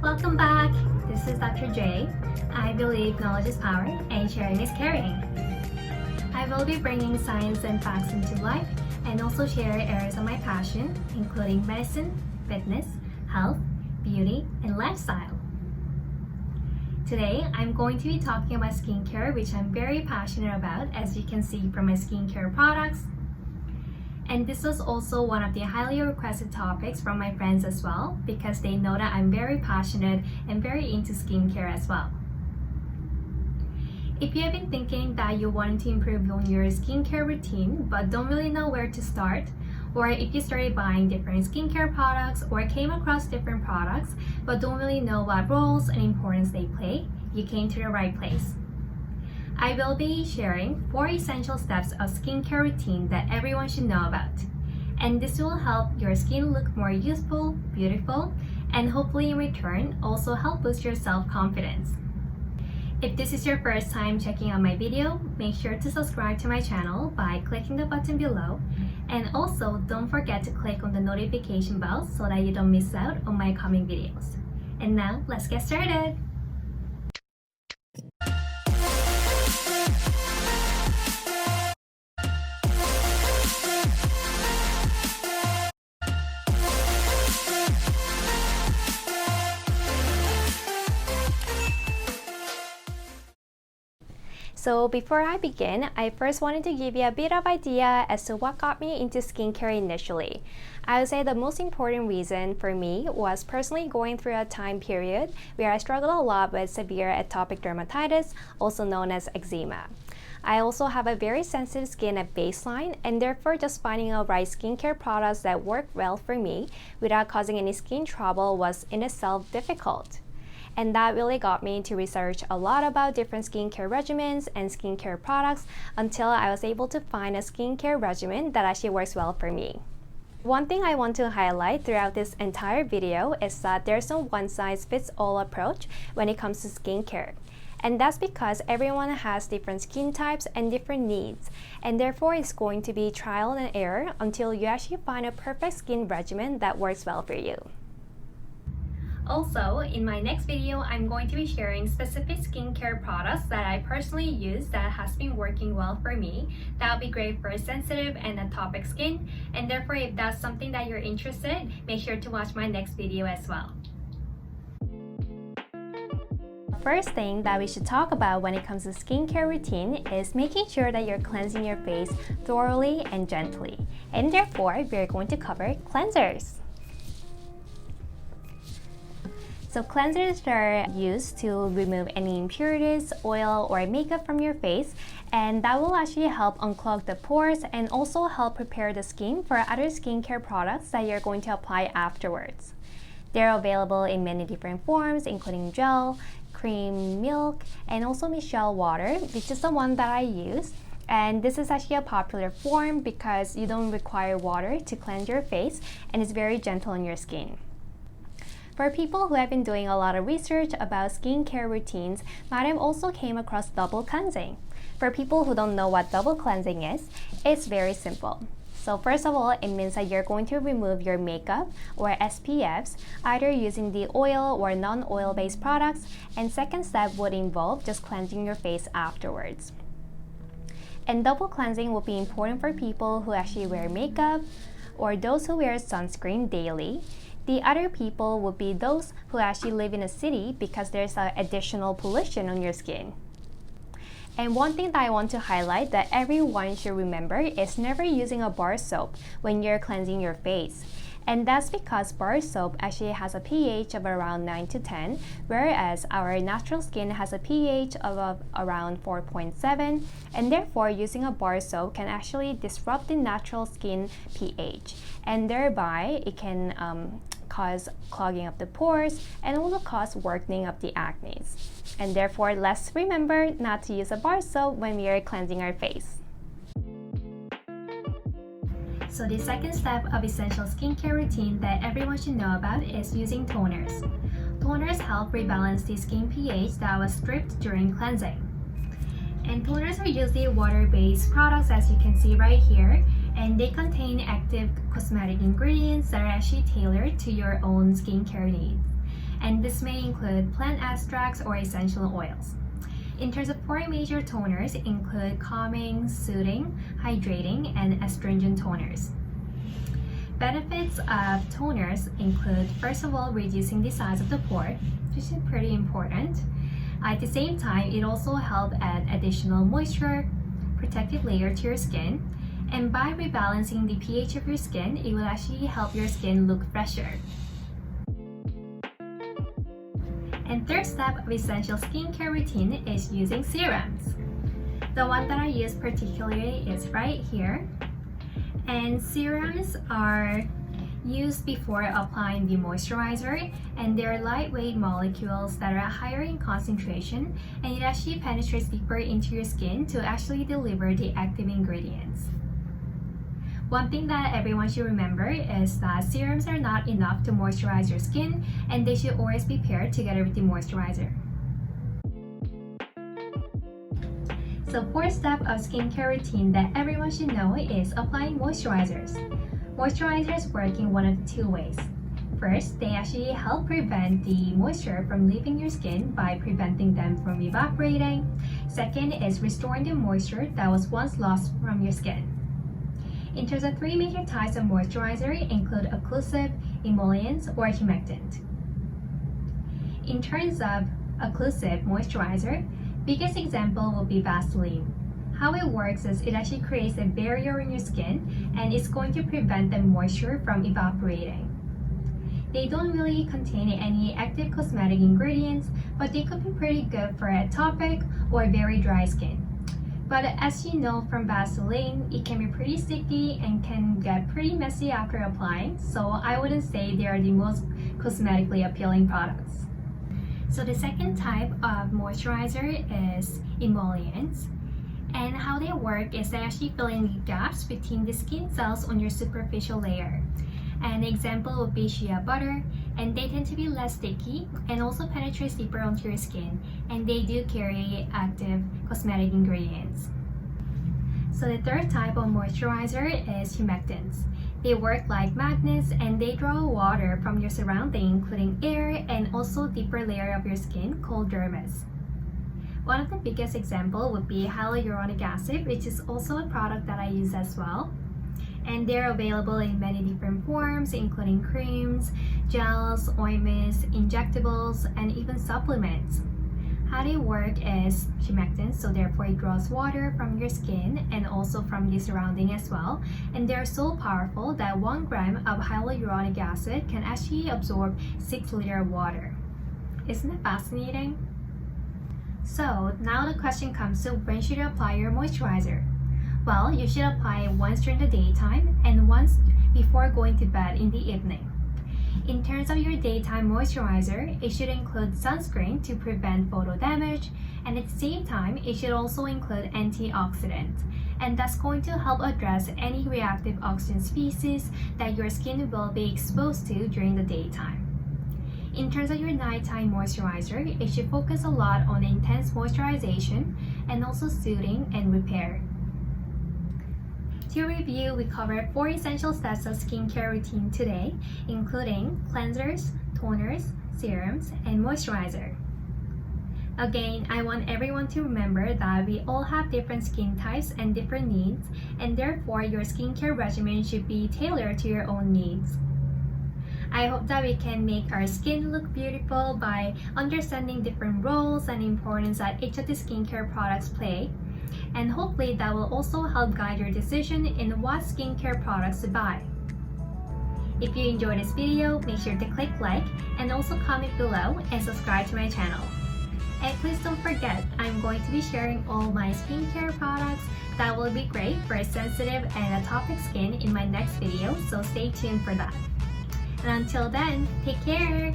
Welcome back! This is Dr. J. I believe knowledge is power and sharing is caring. I will be bringing science and facts into life and also share areas of my passion, including medicine, fitness, health, beauty, and lifestyle. Today, I'm going to be talking about skincare, which I'm very passionate about, as you can see from my skincare products. And this was also one of the highly requested topics from my friends as well, because they know that I'm very passionate and very into skincare as well. If you have been thinking that you want to improve on your skincare routine but don't really know where to start, or if you started buying different skincare products or came across different products but don't really know what roles and importance they play, you came to the right place. I will be sharing 4 essential steps of skincare routine that everyone should know about. And this will help your skin look more youthful, beautiful, and hopefully in return also help boost your self-confidence. If this is your first time checking out my video, make sure to subscribe to my channel by clicking the button below. And also don't forget to click on the notification bell so that you don't miss out on my coming videos. And now let's get started! So before I begin, I first wanted to give you a bit of idea as to what got me into skincare initially. I would say the most important reason for me was personally going through a time period where I struggled a lot with severe atopic dermatitis, also known as eczema. I also have a very sensitive skin at baseline, and therefore just finding a right skincare products that work well for me without causing any skin trouble was in itself difficult. And that really got me to research a lot about different skincare regimens and skincare products until I was able to find a skincare regimen that actually works well for me. One thing I want to highlight throughout this entire video is that there's no one-size-fits-all approach when it comes to skincare. And that's because everyone has different skin types and different needs, and therefore it's going to be trial and error until you actually find a perfect skin regimen that works well for you. Also, in my next video, I'm going to be sharing specific skincare products that I personally use that has been working well for me. That will be great for sensitive and atopic skin, and therefore if that's something that you're interested in, make sure to watch my next video as well. First thing that we should talk about when it comes to skincare routine is making sure that you're cleansing your face thoroughly and gently. And therefore, we're going to cover cleansers. So cleansers are used to remove any impurities, oil, or makeup from your face, and that will actually help unclog the pores and also help prepare the skin for other skincare products that you're going to apply afterwards. They're available in many different forms, including gel, cream, milk, and also micellar water, which is the one that I use. And this is actually a popular form because you don't require water to cleanse your face, and it's very gentle on your skin. For people who have been doing a lot of research about skincare routines, might have also came across double cleansing. For people who don't know what double cleansing is, it's very simple. So first of all, it means that you're going to remove your makeup or SPFs, either using the oil or non-oil based products, and second step would involve just cleansing your face afterwards. And double cleansing will be important for people who actually wear makeup or those who wear sunscreen daily. The other people would be those who actually live in a city because there's additional pollution on your skin. And one thing that I want to highlight that everyone should remember is never using a bar soap when you're cleansing your face. And that's because bar soap actually has a pH of around 9 to 10, whereas our natural skin has a pH of around 4.7, and therefore using a bar soap can actually disrupt the natural skin pH, and thereby it can cause clogging of the pores and also cause worsening of the acne. And therefore, let's remember not to use a bar soap when we are cleansing our face. So the second step of essential skincare routine that everyone should know about is using toners. Toners help rebalance the skin pH that was stripped during cleansing. And toners are usually water-based products, as you can see right here, and they contain active cosmetic ingredients that are actually tailored to your own skincare needs. and this may include plant extracts or essential oils. In terms of 4 major toners include calming, soothing, hydrating, and astringent toners. Benefits of toners include, first of all, reducing the size of the pore, which is pretty important. At the same time, it also helps add additional moisture, protective layer to your skin, and by rebalancing the pH of your skin, it will actually help your skin look fresher. And third step of essential skincare routine is using serums. The one that I use particularly is right here. And serums are used before applying the moisturizer, and they're lightweight molecules that are higher in concentration, and it actually penetrates deeper into your skin to actually deliver the active ingredients. One thing that everyone should remember is that serums are not enough to moisturize your skin, and they should always be paired together with the moisturizer. So fourth step of skincare routine that everyone should know is applying moisturizers. Moisturizers work in one of 2 ways. First, they actually help prevent the moisture from leaving your skin by preventing them from evaporating. Second is restoring the moisture that was once lost from your skin. In terms of 3 major types of moisturizer include occlusive, emollients, or humectant. In terms of occlusive moisturizer, biggest example will be Vaseline. How it works is it actually creates a barrier in your skin, and it's going to prevent the moisture from evaporating. They don't really contain any active cosmetic ingredients, but they could be pretty good for atopic or very dry skin. But as you know from Vaseline, it can be pretty sticky and can get pretty messy after applying, so I wouldn't say they are the most cosmetically appealing products. So the second type of moisturizer is emollients. And how they work is they actually fill in the gaps between the skin cells on your superficial layer. An example would be shea butter, and they tend to be less sticky and also penetrate deeper onto your skin, and they do carry active cosmetic ingredients. So the third type of moisturizer is humectants. They work like magnets, and they draw water from your surrounding, including air and also deeper layer of your skin called dermis. One of the biggest example would be hyaluronic acid, which is also a product that I use as well. And they're available in many different forms, including creams, gels, ointments, injectables, and even supplements. How they work is humectants, so therefore it draws water from your skin and also from the surrounding as well. And they're so powerful that 1 gram of hyaluronic acid can actually absorb 6 liters of water. Isn't it fascinating? So now the question comes to when should you apply your moisturizer? Well, you should apply it once during the daytime and once before going to bed in the evening. In terms of your daytime moisturizer, it should include sunscreen to prevent photo damage, and at the same time, it should also include antioxidants, and that's going to help address any reactive oxygen species that your skin will be exposed to during the daytime. In terms of your nighttime moisturizer, it should focus a lot on intense moisturization and also soothing and repair. To review, we covered 4 essential steps of skincare routine today, including cleansers, toners, serums, and moisturizer. Again, I want everyone to remember that we all have different skin types and different needs, and therefore your skincare regimen should be tailored to your own needs. I hope that we can make our skin look beautiful by understanding different roles and importance that each of the skincare products play, and hopefully that will also help guide your decision in what skincare products to buy. If you enjoyed this video, make sure to click like and also comment below and subscribe to my channel. And please don't forget, I'm going to be sharing all my skincare products that will be great for sensitive and atopic skin in my next video, so stay tuned for that. And until then, take care!